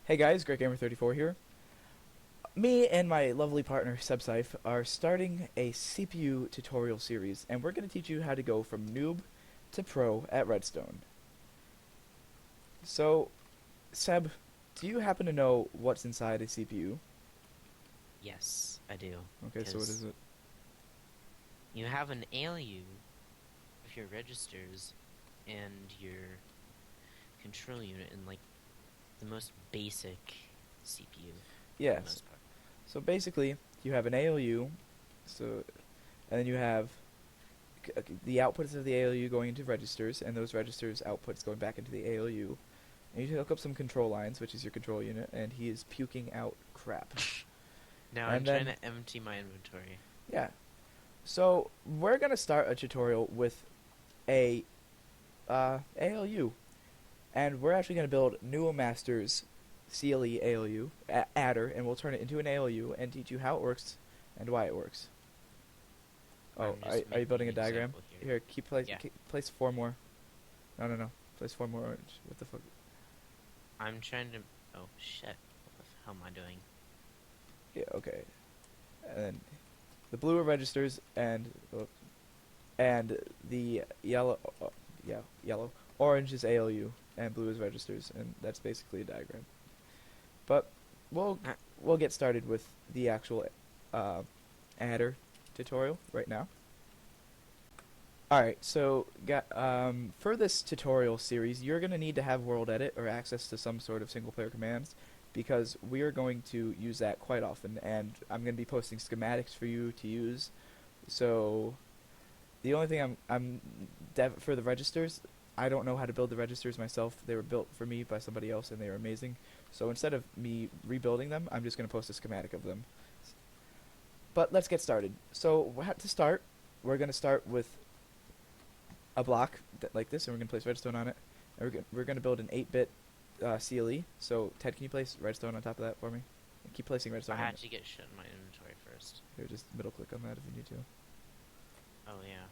Hey guys, GreatGamer34 here. Me and my lovely partner Sebsaif are starting a CPU tutorial series, and we're going to teach you how to go from noob to pro at Redstone. So, Seb, do you happen to know what's inside a CPU? Yes, I do. Okay, so what is Because it? you have an ALU of your registers and your control unit in like the most basic CPU for the Yes. most part. So basically, you have an ALU, so and then you have the outputs of the ALU going into registers, and those registers outputs going back into the ALU. And you hook up some control lines, which is your control unit, and he is puking out crap. Now I'm And trying then, to empty my inventory. yeah. So we're gonna start a tutorial with a ALU, and we're actually gonna build Nuomaster's CLE ALU adder, and we'll turn it into an ALU and teach you how it works and why it works. Oh, I'm just are you making building an a diagram? example here. Here, Yeah, place four more. No. Place four more orange. What the fuck? I'm trying to. Oh shit! What the hell am I doing? Yeah, okay. And then the blue are registers, and the yellow, yeah, yellow, orange is ALU, and blue is registers, and that's basically a diagram. But we'll Uh, we'll get started with the actual uh, adder tutorial right now. Alright, so for this tutorial series, you're going to need to have World Edit or access to some sort of single-player commands, because we are going to use that quite often, and I'm going to be posting schematics for you to use. So the only thing for the registers, I don't know how to build the registers myself. They were built for me by somebody else, and they were amazing. So instead of me rebuilding them, I'm just going to post a schematic of them. But let's get started. So to start, we're going to start with a block like this, and we're going to place redstone on it. And we're going to build an 8-bit CLE. So Ted, can you place redstone on top of that for me? And keep placing I redstone on had it. to get shit in my inventory first. Here, just middle click on that if you need to. Oh yeah.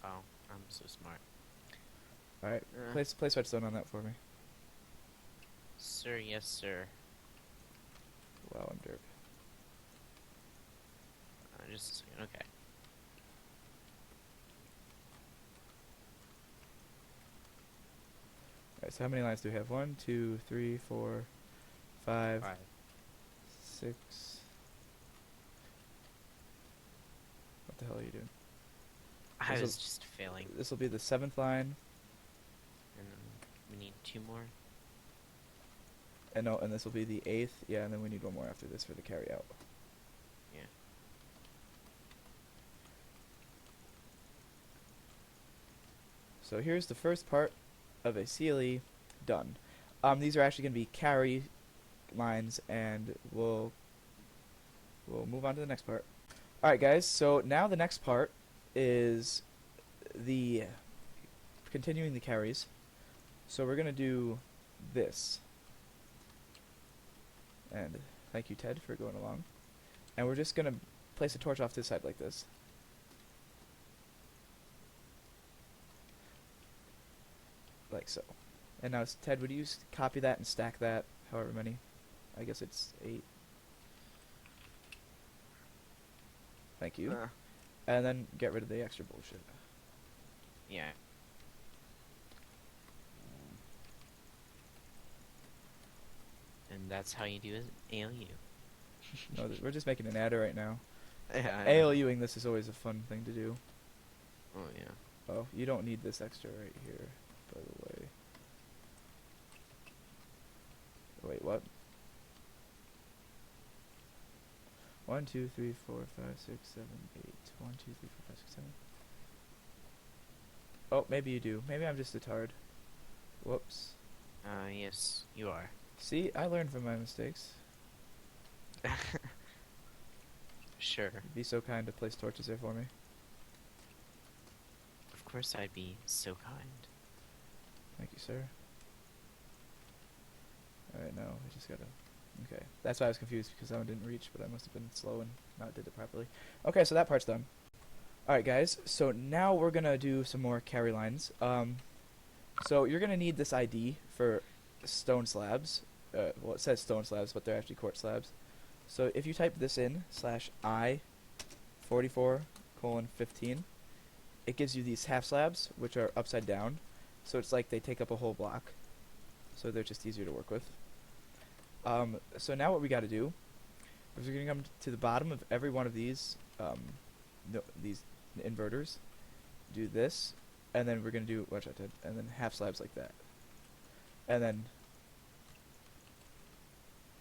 Oh, I'm so smart. All right, Uh, place redstone on that for me. Sir, yes, sir. Wow, I'm dirt. Just a second. Okay. All right, so how many lines do we have? 1, 2, 3, 4, 5, Five. 6. What the hell are you doing? I was just failing. This will be the 7th line, And then we need two more. and this will be the 8th. Yeah, and then we need one more after this for the carry out. Yeah. So here's the first part of a CLE done. These are actually going to be carry lines, and we'll move on to the next part. All right, guys. So now the next part is the continuing the carries. So we're going to do this. And thank you, Ted, for going along. And we're just going to place a torch off this side like this. Like so. And now, Ted, would you copy that and stack that, however many? I guess it's 8. Thank you. And then get rid of the extra bullshit. Yeah. And that's how you do an ALU. No, we're just making an adder right now. Yeah, ALUing this is always a fun thing to do. Oh yeah. Oh, you don't need this extra right here, by the way. Wait, what? 1, 2, 3, 4, 5, 6, 7, 8. 1, 2, 3, 4, 5, 6, 7. Oh, maybe you do. Maybe I'm just a tard. Whoops. Yes, you are. See, I learned from my mistakes. Sure. Be so kind to place torches there for me. Of course I'd be so kind. Thank you, sir. Alright, no, I just gotta... Okay, that's why I was confused, because that one didn't reach, but I must have been slow and not did it properly. Okay, so that part's done. Alright, guys, so now we're gonna do some more carry lines. So you're gonna need this ID for stone slabs, well, it says stone slabs, but they're actually quartz slabs. So if you type this in /I 44:15, it gives you these half slabs, which are upside down. So it's like they take up a whole block. So they're just easier to work with. So now what we got to do is we're going to come to the bottom of every one of these these inverters, do this, and then we're going to do, watch out, Ted, and then half slabs like that. And then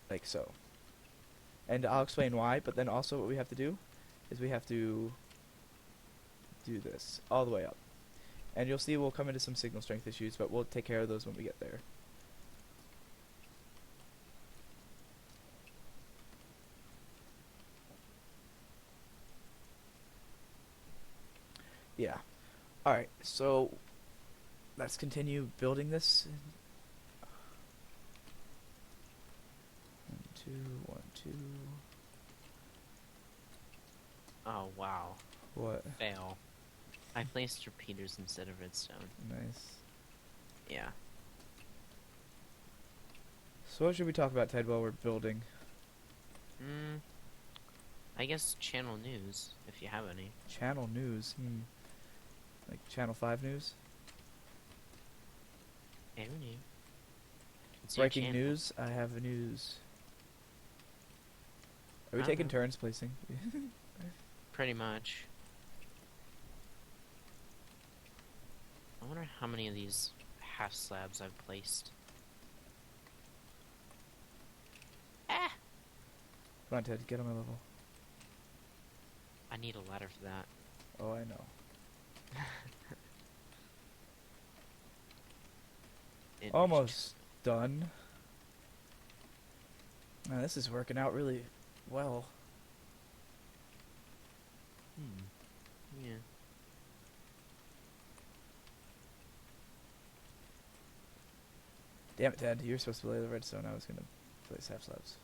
like so. And I'll explain why, but then also what we have to do is we have to do this all the way up. And you'll see we'll come into some signal strength issues, but we'll take care of those when we get there. Yeah. Alright, so let's continue building this. 1, 2, 1, 2. Oh, wow. What? Fail. I placed repeaters instead of redstone. Nice. Yeah. So what should we talk about, Ted, while we're building? I guess channel news, if you have any. Channel news? Like Channel 5 news? Any. It's your Breaking channel. news? I have news. Are we I taking don't know. turns placing? Pretty much. I wonder how many of these half slabs I've placed. Ah! Come on, Ted, get on my level. I need a ladder for that. Oh, I know. Almost done. Man, this is working out really well. Yeah. Damn it, Ted. You're supposed to lay the redstone. I was going to place half slabs.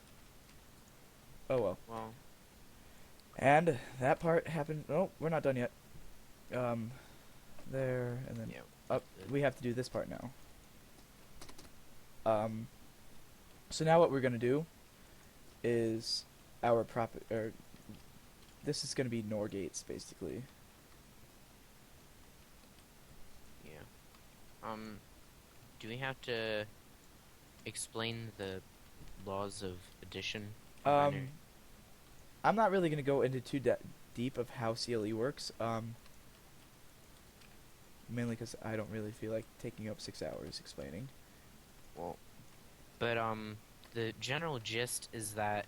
Oh, well. Well, And that part happened. Oh, we're not done yet. There, and then yeah. up. We have to do this part now. So now what we're going to do is our this is going to be NOR gates, basically. Yeah. Do we have to explain the laws of addition? I'm not really going to go into too deep of how CLE works, mainly because I don't really feel like taking up 6 hours explaining. Well, but the general gist is that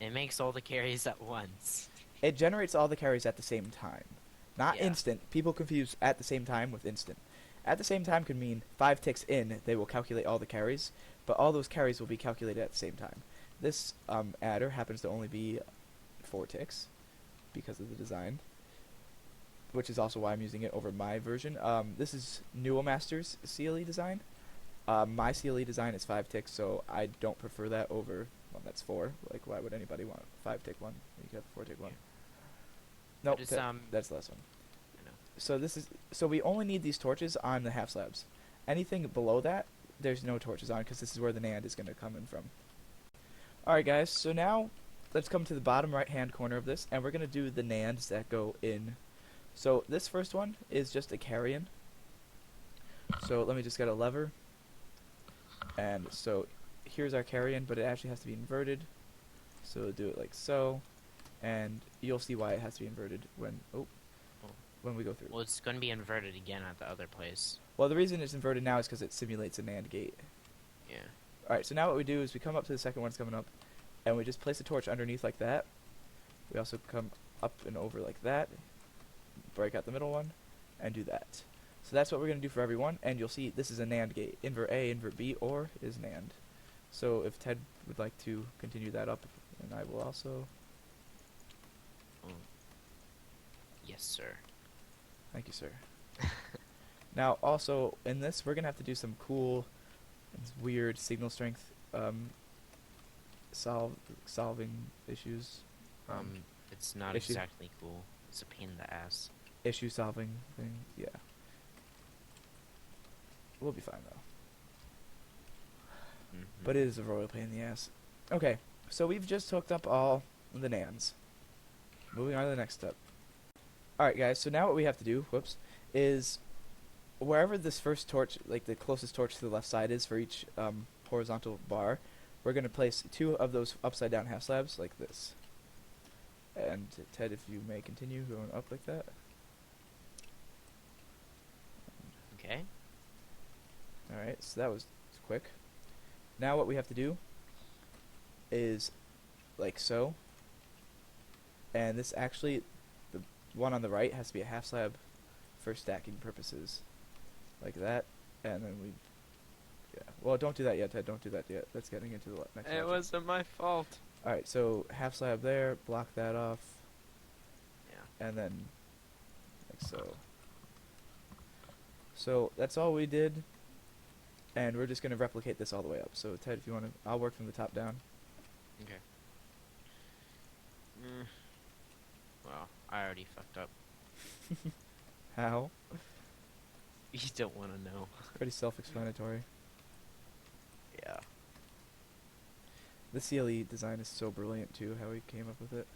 it makes all the carries at once. It generates all the carries at the same time. Not Yeah. instant. People confuse at the same time with instant. At the same time can mean 5 ticks in, they will calculate all the carries, but all those carries will be calculated at the same time. This adder happens to only be 4 ticks because of the design, which is also why I'm using it over my version. This is Newellmaster's CLE design. My CLE design is 5 ticks, so I don't prefer that over, well, that's 4. Like, why would anybody want a 5 tick one? You could have a 4 tick one. Yeah. Nope, Just, that's the last one. I know. So we only need these torches on the half slabs. Anything below that, there's no torches on, because this is where the NAND is going to come in from. Alright guys, so now let's come to the bottom right hand corner of this, and we're going to do the NANDs that go in. So this first one is just a carry-in. So let me just get a lever. And so here's our carry-in, but it actually has to be inverted. So do it like so, and you'll see why it has to be inverted when we go through. Well, it's going to be inverted again at the other place. Well, the reason it's inverted now is because it simulates a NAND gate. Yeah. Alright, so now what we do is we come up to the second one that's coming up, and we just place a torch underneath like that. We also come up and over like that, break out the middle one, and do that. So that's what we're going to do for everyone, and you'll see this is a NAND gate. Invert A, invert B, or is NAND. So if Ted would like to continue that up, and I will also. Oh. Yes, sir. Thank you, sir. Now, also, in this, we're going to have to do some cool, weird signal strength solving issues. It's not issue- exactly cool. It's a pain in the ass. Issue solving thing, yeah. We'll be fine, though. Mm-hmm. but it is a royal pain in the ass. Okay, so we've just hooked up all the NANDs. Moving on to the next step. Alright guys, so now what we have to do, whoops, is wherever this first torch, like the closest torch to the left side is for each horizontal bar, we're going to place 2 of those upside down half slabs like this. And Ted, if you may continue going up like that. Okay. Alright, so that was quick. Now what we have to do is like so. And this actually, the one on the right has to be a half slab for stacking purposes. Like that. And then we, yeah. Well, don't do that yet, Ted. Don't do that yet. That's getting into the next It logic. wasn't my fault. Alright, so half slab there, block that off. Yeah. And then like so. So that's all we did. And we're just going to replicate this all the way up. So Ted, if you want to, I'll work from the top down. Okay. Well, I already fucked up. How? You don't want to know. Pretty self-explanatory. Yeah. The CLE design is so brilliant too, how he came up with it.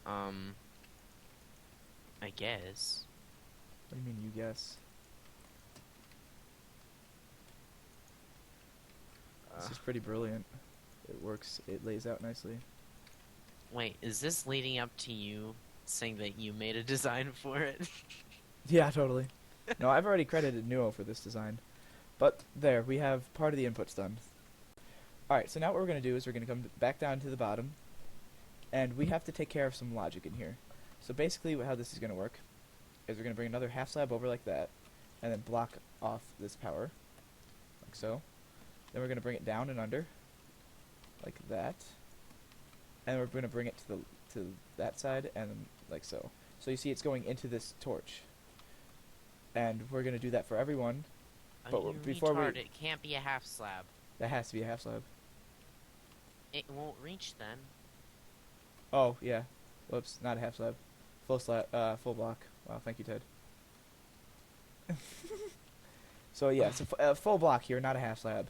I guess. What do you mean you guess? This is pretty brilliant. It works, it lays out nicely. Wait, is this leading up to you saying that you made a design for it? Yeah, totally. No, I've already credited Nuo for this design. But there, we have part of the inputs done. Alright, so now what we're going to do is we're going to come back down to the bottom. And we have to take care of some logic in here. So basically how this is going to work is we're going to bring another half slab over like that. And then block off this power. Like so. Then we're going to bring it down and under. Like that. And we're going to bring it to that side and then like so. So you see it's going into this torch. And we're going to do that for everyone. Oh, But you before we- retard, it can't be a half slab. That has to be a half slab. It won't reach then. Oh, yeah. Whoops, not a half slab. Full slab, full block. Wow, thank you, Ted. So yeah, it's a full block here, not a half slab.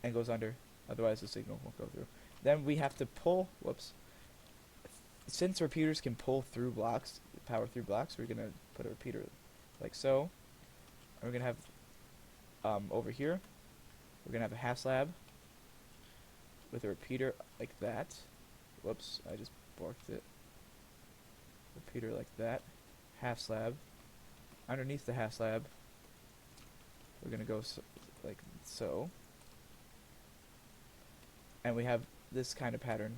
And goes under. Otherwise the signal won't go through. Then we have to pull, whoops. Since repeaters can pull through blocks, power through blocks, we're going to put a repeater like so. And we're going to have, over here, we're going to have a half slab with a repeater like that. Whoops, I just borked it. Repeater like that. Half slab. Underneath the half slab, we're going to go like so. And we have this kind of pattern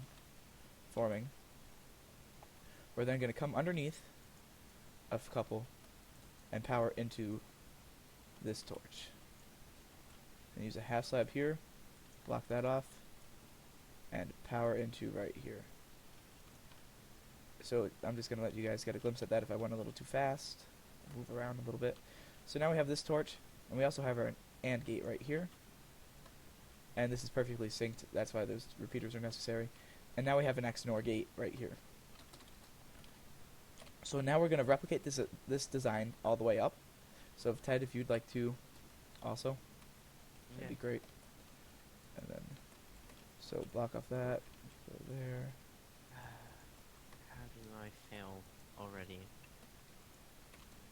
forming. We're then going to come underneath a couple and power into this torch. And use a half slab here, block that off, and power into right here. So I'm just going to let you guys get a glimpse at that if I went a little too fast. Move around a little bit. So now we have this torch, and we also have our AND gate right here. And this is perfectly synced, that's why those repeaters are necessary. And now we have an XNOR gate right here. So now we're going to replicate this design all the way up. So Ted, if you'd like to also, that'd be great. And then, so block off that, go there. How do I fail already?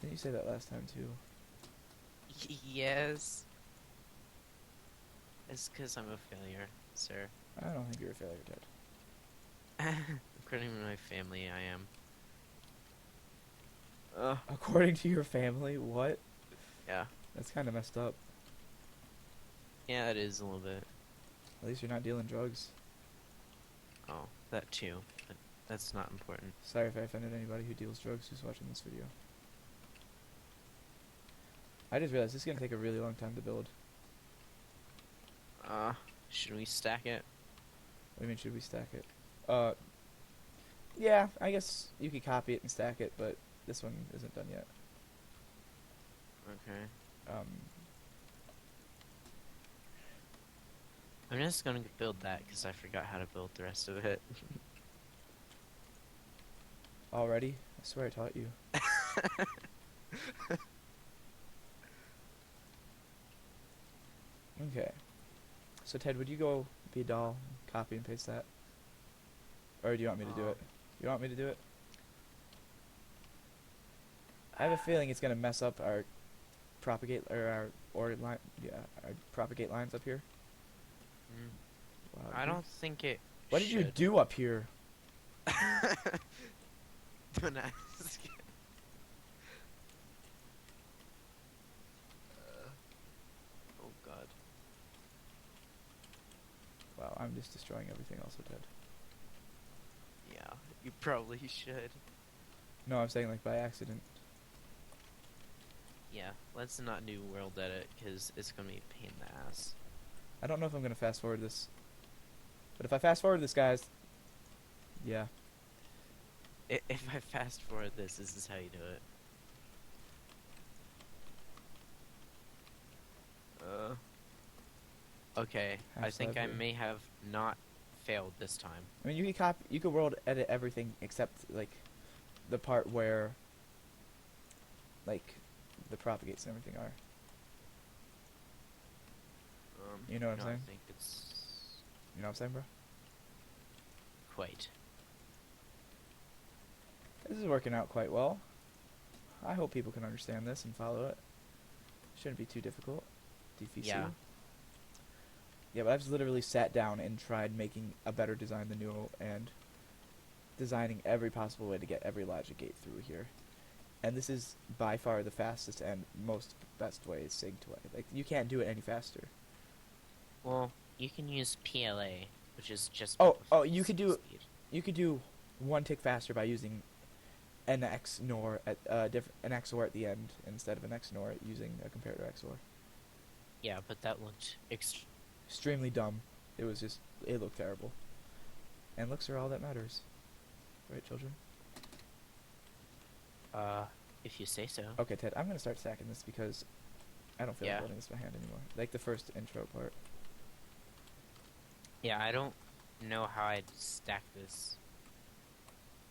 Didn't you say that last time too? Yes. It's because I'm a failure, sir. I don't think you're a failure, Ted. According to my family, I am. According to your family, what? Yeah. That's kind of messed up. Yeah, it is a little bit. At least you're not dealing drugs. Oh, that too. But that's not important. Sorry if I offended anybody who deals drugs who's watching this video. I just realized this is going to take a really long time to build. Should we stack it? What do you mean, should we stack it? Yeah, I guess you could copy it and stack it, but this one isn't done yet. Okay. I'm just gonna build that because I forgot how to build the rest of it. Already? I swear I taught you. Okay. So Ted, would you go be a doll, copy and paste that, or do you want me to do Um, it? You want me to do it? I have a feeling it's gonna mess up our propagate or our order line. Yeah, our propagate lines up here. mm, Wow. I don't think it What did you should. do up here? Don't ask. Oh God. Wow, I'm just destroying everything else with Ted. Yeah, you probably should. No, I'm saying like by accident. Yeah, let's not do world edit because it's gonna be a pain in the ass. I don't know if I'm gonna fast forward this, but if I fast forward this, guys, yeah. If I fast forward this is how you do it. Okay, I Half think slab I here. may have not failed this time. I mean, you could world edit everything except like the part where like the propagates and everything are. You know what I'm No, saying? I think it's You know what I'm saying, bro? quite. This is working out quite well. I hope people can understand this and follow it. Shouldn't be too difficult. DFC. Yeah. Yeah, but I've just literally sat down and tried making a better design than Nuo and designing every possible way to get every logic gate through here. And this is by far the fastest and most best way is synced way. Like, you can't do it any faster. Well, you can use PLA, which is just Oh, you could do speed. you could do one tick faster by using an XNOR at an XOR at the end instead of an XNOR using a comparator XOR. Yeah, but that looked Extremely dumb. It looked terrible. And looks are all that matters. Right, children? if you say so. Okay, Ted, I'm gonna start stacking this because I don't feel like Yeah. building this by hand anymore. Like the first intro part. Yeah, I don't know how I'd stack this.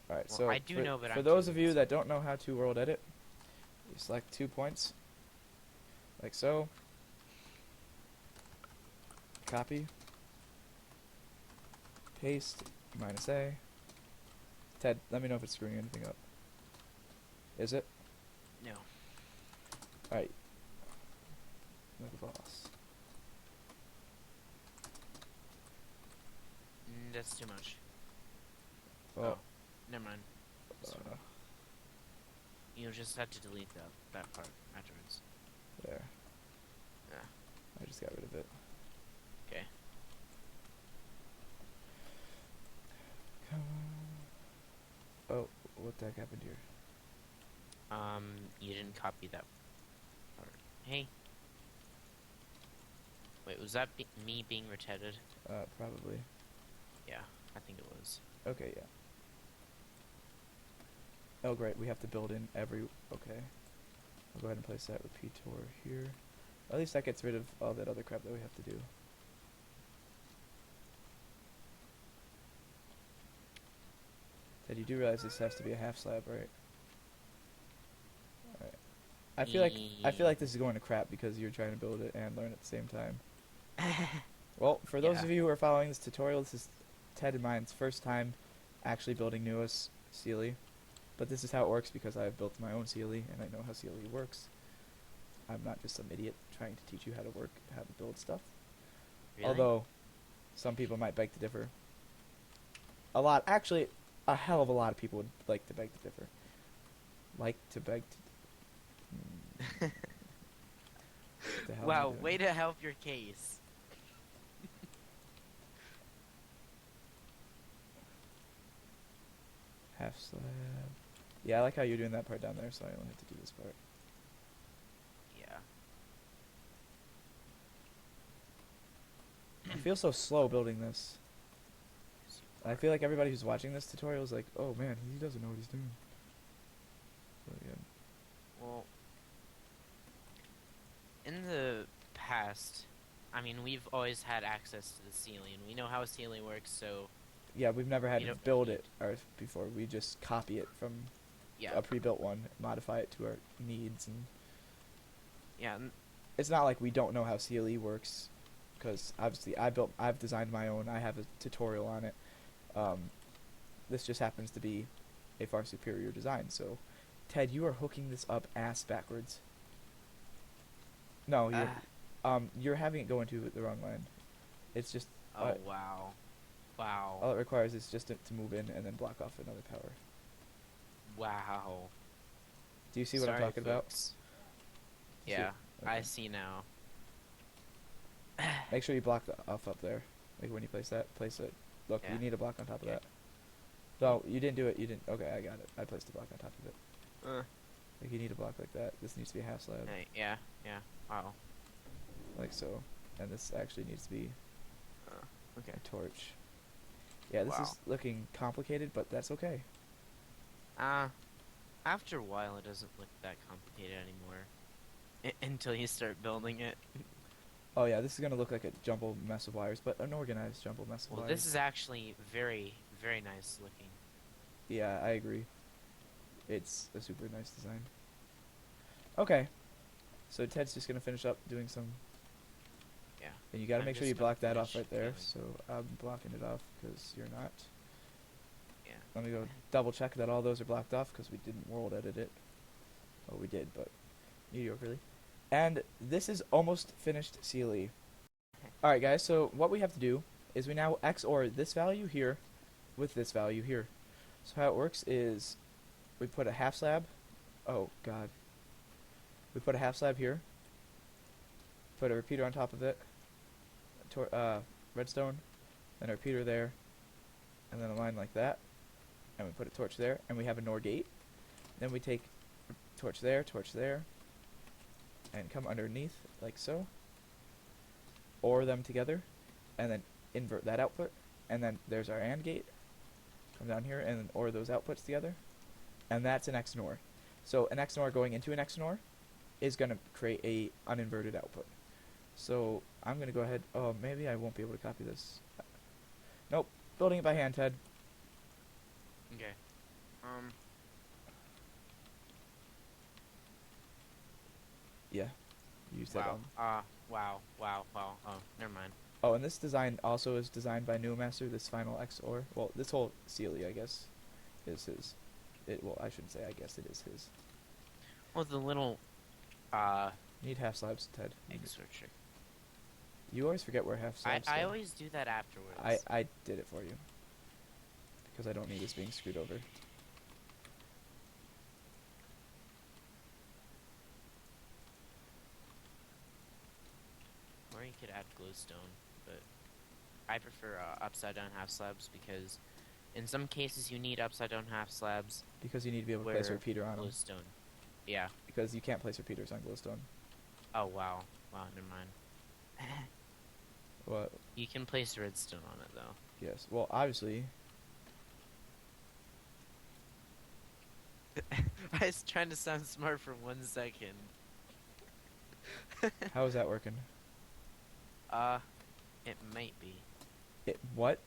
Alright, Well, so I do know, but for I'm those too of you lazy. that don't know how to world edit, you select 2 points. Like so. Copy. Paste. -A. Ted, let me know if it's screwing anything up. Is it? No. Alright. Like a boss. That's too much. Oh. Never mind. It's fine. You'll just have to delete that part afterwards. There. Yeah. I just got rid of it. Okay. Come on. Oh, what the heck happened here? You didn't copy that part. Hey. Wait, was that me being retarded? Probably. Yeah, I think it was. Okay, yeah. Oh, great, we have to build in every... Okay. I'll go ahead and place that repeator here. At least that gets rid of all that other crap that we have to do. Ted, you do realize this has to be a half slab, right? Alright. I feel like this is going to crap because you're trying to build it and learn at the same time. Well, for those Yeah. of you who are following this tutorial, this is Ted and mine's first time actually building Nua's CLE. But this is how it works because I've built my own CLE and I know how CLE works. I'm not just some idiot trying to teach you how to build stuff. Really? Although, some people might beg to differ. Actually, a hell of a lot of people would like to beg to differ. Like to beg to... The hell am I Wow, doing? way to help your case. Half slab. Yeah, I like how you're doing that part down there, so I only have to do this part. Yeah. I feel so slow building this. I feel like everybody who's watching this tutorial is like, oh man, he doesn't know what he's doing. But yeah. Well, in the past, I mean, we've always had access to the CLE, and we know how a CLE works, so Yeah, we've never had You to don't build need- it before. We just copy it from yeah. a pre-built one, modify it to our needs, and Yeah, it's not like we don't know how CLE works. because obviously I've designed my own. I have a tutorial on it. This just happens to be a far superior design. So, Ted, you are hooking this up ass backwards. No, Ah. you're having it go into the wrong line. It's just Oh wow. Wow. all it requires is just to move in and then block off another power. Wow. Do you see what I'm Sorry, talking about? folks. You see it? Yeah, I Okay. see now. Make sure you block off up there. Like when you place it. Look, Yeah. you need a block on top of Okay. that. No, you didn't do it. You didn't. Okay, I got it. I placed a block on top of it. Like you need a block like that. This needs to be a half slab, Hey, yeah, yeah. Wow. like so. And this actually needs to be Okay. a torch. Yeah, this Wow. is looking complicated, but that's okay. After a while, it doesn't look that complicated anymore. Until you start building it. Oh yeah, this is gonna look like a jumbled mess of wires, but an organized jumbled mess of Well, wires. this is actually very, very nice looking. Yeah, I agree. It's a super nice design. Okay, so Ted's just gonna finish up doing some, Yeah. and you gotta I'm make sure just you gonna block that off finish right there. doing- So I'm blocking it off because you're not. Yeah. Let me go double check that all those are blocked off because we didn't world edit it. Oh, we did, but mediocrely. And this is almost finished CLE. Alright guys, so what we have to do is we now XOR this value here with this value here. So how it works is we put a half slab. Oh god. We put a half slab here. Put a repeater on top of it. Redstone. Then a repeater there. And then a line like that. And we put a torch there. And we have a NOR gate. Then we take torch there, and come underneath like so. OR them together. And then invert that output. And then there's our AND gate. Come down here and then OR those outputs together. And that's an XNOR. So an XNOR going into an XNOR is going to create a uninverted output. So I'm going to go ahead. Oh, maybe I won't be able to copy this. Nope. Building it by hand, Ted. Okay. Yeah. You said Wow. Wow. Wow. Wow. Oh, never mind. Oh, and this design also is designed by Master. This final XOR. Well, this whole CLE, I guess, is his. Well, I shouldn't say I guess it is his. Well, the little, You need half slabs, Ted. extra trick. You always forget where half slabs I go. always do that afterwards. I did it for you. Because I don't need this being screwed over. Or you could add glowstone, but I prefer upside down half slabs because in some cases you need upside down half slabs. Because you need to be able to place a Where repeater on them. glowstone. Yeah. Because you can't place repeaters on glowstone. Oh wow. Wow. Never mind. What? You can place redstone on it though. Yes. Well, obviously. I was trying to sound smart for 1 second. How is that working? It might be. What?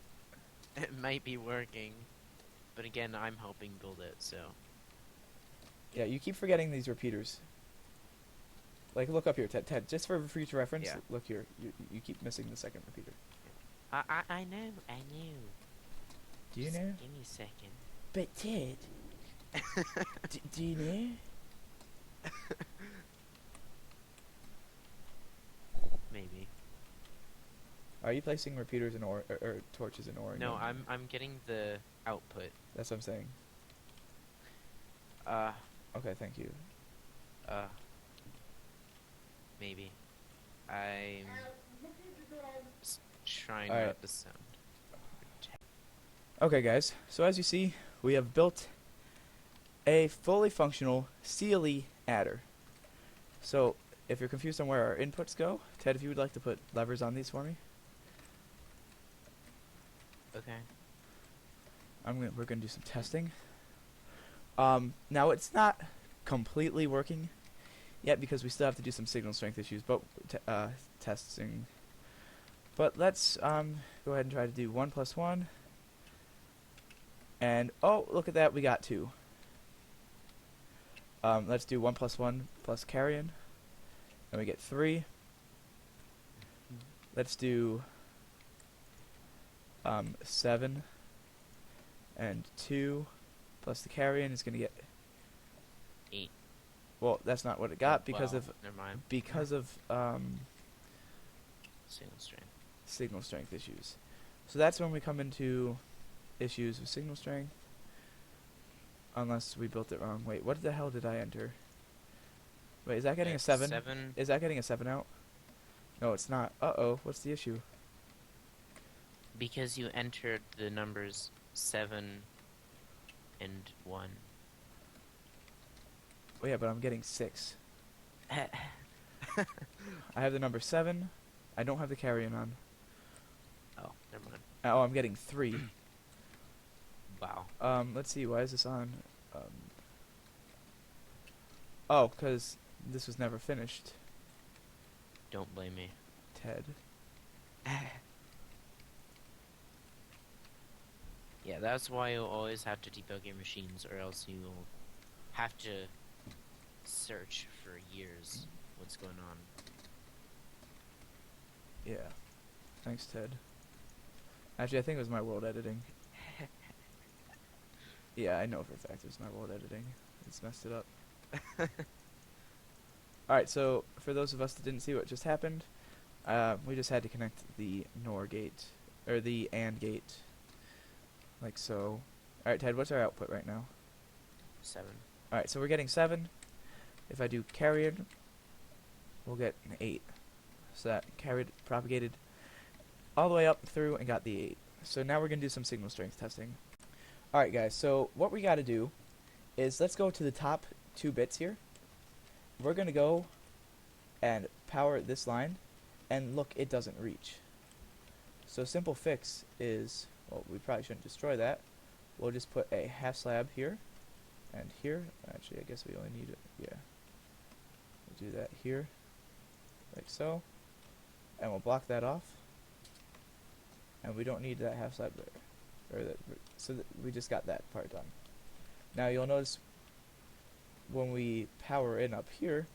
It might be working. But again, I'm helping build it, so. Yeah, you keep forgetting these repeaters. Like, look up here, Ted. Just for future reference, Yeah. look here. You keep missing the second repeater. I know. Do you Just know? Give me a second. But Ted, do you know? Maybe. Are you placing repeaters in or torches in ore? No, I'm getting the output. That's what I'm saying. Uh, Okay, thank you. maybe. I'm trying Alright. not to sound. Okay, guys. So as you see, we have built a fully functional CLE adder. So if you're confused on where our inputs go, Ted, if you would like to put levers on these for me, Okay. we're gonna do some testing. Now it's not completely working yet because we still have to do some signal strength issues, but testing. But let's go ahead and try to do 1 + 1. And oh, look at that, we got 2. Let's do 1 + 1 plus carrion, and we get 3. let's do 7 and 2 plus the carry-in is going to get 8. well, that's not what it Oh, got because well, of never mind. Signal strength. signal strength issues. So that's when we come into issues with signal strength. Unless we built it wrong. Wait, what the hell did I enter? Wait, is that getting a 7? 7. Is that getting a 7 out? No, it's not. Uh-oh, what's the issue? Because you entered the numbers 7 and 1. Oh yeah, but I'm getting 6. I have the number 7. I don't have the carry-in on. Oh, never mind. Oh, I'm getting 3. Wow. Let's see, why is this on? Oh, because this was never finished. Don't blame me. Ted. Yeah, that's why you'll always have to debug your machines, or else you'll have to search for years what's going on. Yeah. Thanks, Ted. Actually, I think it was my world editing. Yeah, I know for a fact it was my world editing. It's messed it up. Alright, so for those of us that didn't see what just happened, we just had to connect the NOR gate, or the AND gate, like so. Alright, Ted, what's our output right now? 7. Alright, so we're getting 7. If I do carried, we'll get an 8. So that carried, propagated all the way up through and got the 8. So now we're going to do some signal strength testing. Alright guys, so what we got to do is let's go to the top 2 bits here. We're going to go and power this line, and look, it doesn't reach. So simple fix is, well, we probably shouldn't destroy that. We'll just put a half slab here and here. Actually, I guess we only need it, yeah. We'll do that here, like so, and we'll block that off. And we don't need that half slab there, or that, so that we just got that part done. Now you'll notice when we power in up here,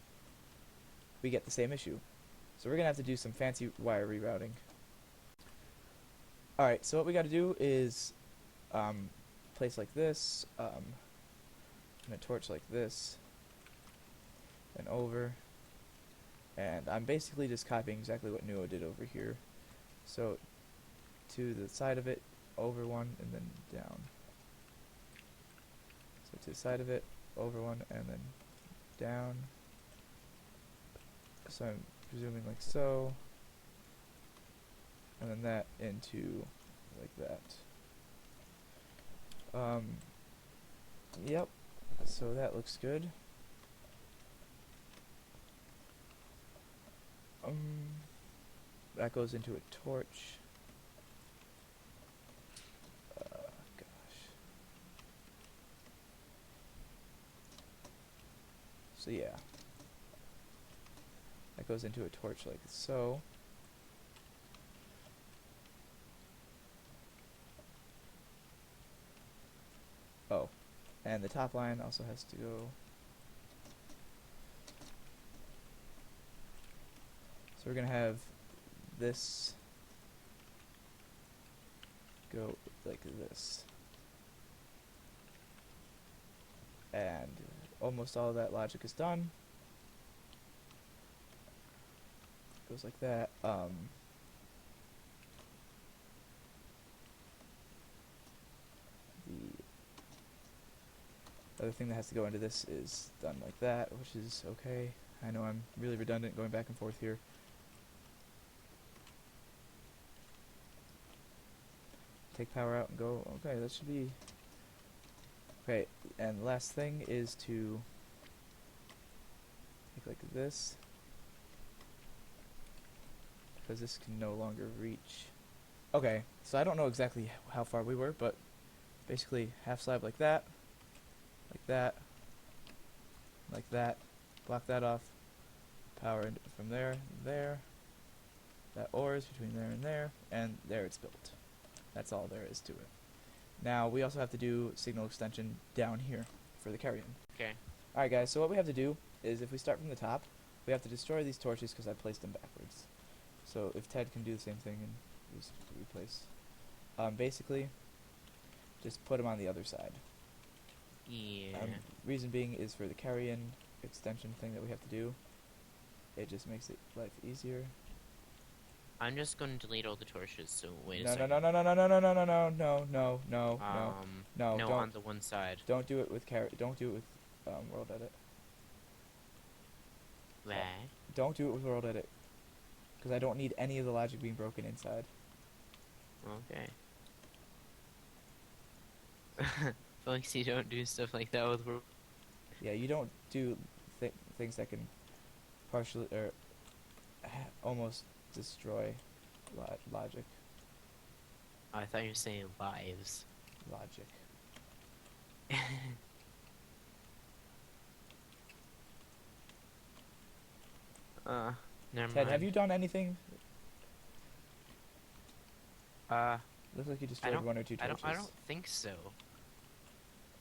we get the same issue. So we're gonna have to do some fancy wire rerouting. Alright, so what we gotta do is place like this, and a torch like this, and over, and I'm basically just copying exactly what Nuo did over here. So to the side of it, over one, and then down. So to the side of it, over one, and then down. So I'm presuming like so, and then that into like that. Yep, so that looks good. That goes into a torch. So yeah, that goes into a torch like so. Oh, and the top line also has to go. So we're gonna have this go like this. And almost all of that logic is done. Goes like that. The other thing that has to go into this is done like that, which is okay. I know I'm really redundant going back and forth here. Take power out and go. Okay, that should be okay. And the last thing is to make like this, because this can no longer reach. Okay, so I don't know exactly how far we were, but basically half slab like that, like that, like that. Block that off. Power from there, there. That ore is between there, and there it's built. That's all there is to it. Now we also have to do signal extension down here for the carry-in. Okay. Alright guys, so what we have to do is if we start from the top, we have to destroy these torches because I placed them backwards. So if Ted can do the same thing and just replace, basically, just put him on the other side. Yeah. Reason being is for the carry-in extension thing that we have to do. It just makes it life easier. I'm just going to delete all the torches, so wait a No, no, second. no, no, no, no, no, no, no, no, no, no, no, no, no, No, don't, on the one side. don't do it with don't do it with, world edit. Where? Don't do it with world edit, because I don't need any of the logic being broken inside. Okay. Felix, you don't do stuff like that with world. Yeah, you don't do things that can partially or almost destroy logic. I thought you were saying lives. Logic. Never Ted, mind. have you done anything? Uh, Looks like you I destroyed don't. one or two torches. I don't think so.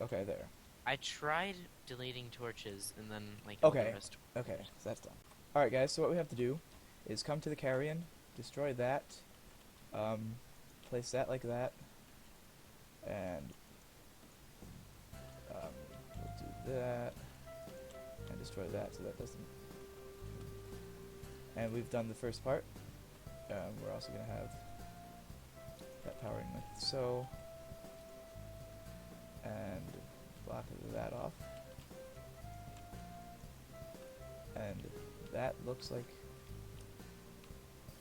Okay, there. I tried deleting torches and then like all Okay. the rest. Okay, so that's done. Alright guys, so what we have to do is come to the carrion, destroy that, place that like that, and we'll do that, and destroy that so that doesn't... And we've done the first part. We're also going to have that powering like so, and block that off. And that looks like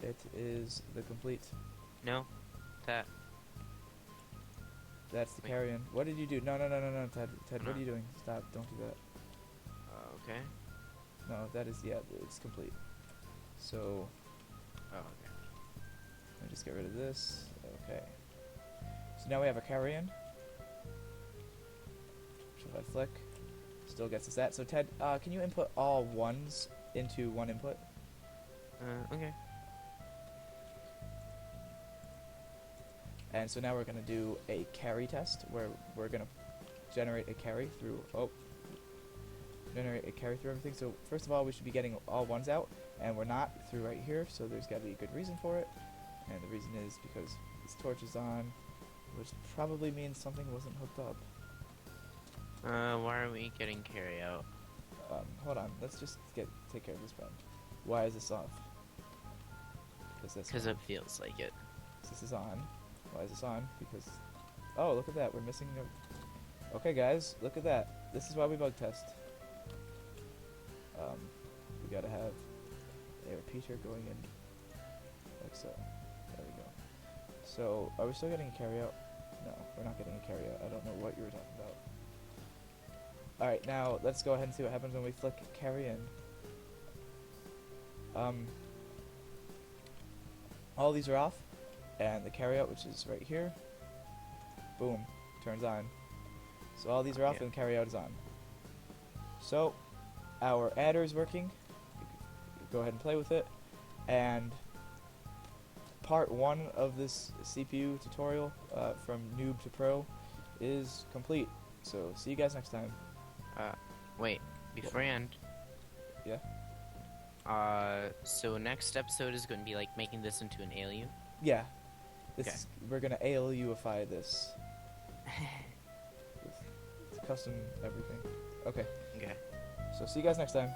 it is the complete. No, that. That's the Wait. carrion. What did you do? No, no, no, no, no, Ted. Ted, what No. are you doing? Stop! Don't do that. Okay. No, that is it's complete. So Oh, okay. let me just get rid of this. Okay. So now we have a carrion. So if I flick, still gets us that. So Ted, can you input all ones into one input? Okay. And so now we're gonna do a carry test where we're gonna generate a carry through. Generate a carry through everything. So first of all, we should be getting all ones out, and we're not through right here. So there's got to be a good reason for it, and the reason is because this torch is on, which probably means something wasn't hooked up. Why are we getting carry out? Hold on. Let's just take care of this problem. Why is this off? Because it feels like it. This is on. Why is this on? Because... Oh, look at that. We're missing a... Okay, guys. Look at that. This is why we bug test. We gotta have a repeater going in like so. There we go. So, are we still getting a carry out? No, we're not getting a carry out. I don't know what you were talking about. Alright, now let's go ahead and see what happens when we flick carry in. All these are off, and the carry out, which is right here, boom, turns on. So all these are off and carry out is on. So our adder is working. Go ahead and play with it. And part 1 of this CPU tutorial from noob to pro is complete. So see you guys next time. Wait, before you end. Yeah. So next episode is going to be like making this into an ALU. Yeah. This Okay. is, we're gonna ALUify this. With custom everything. Okay. Okay. So see you guys next time.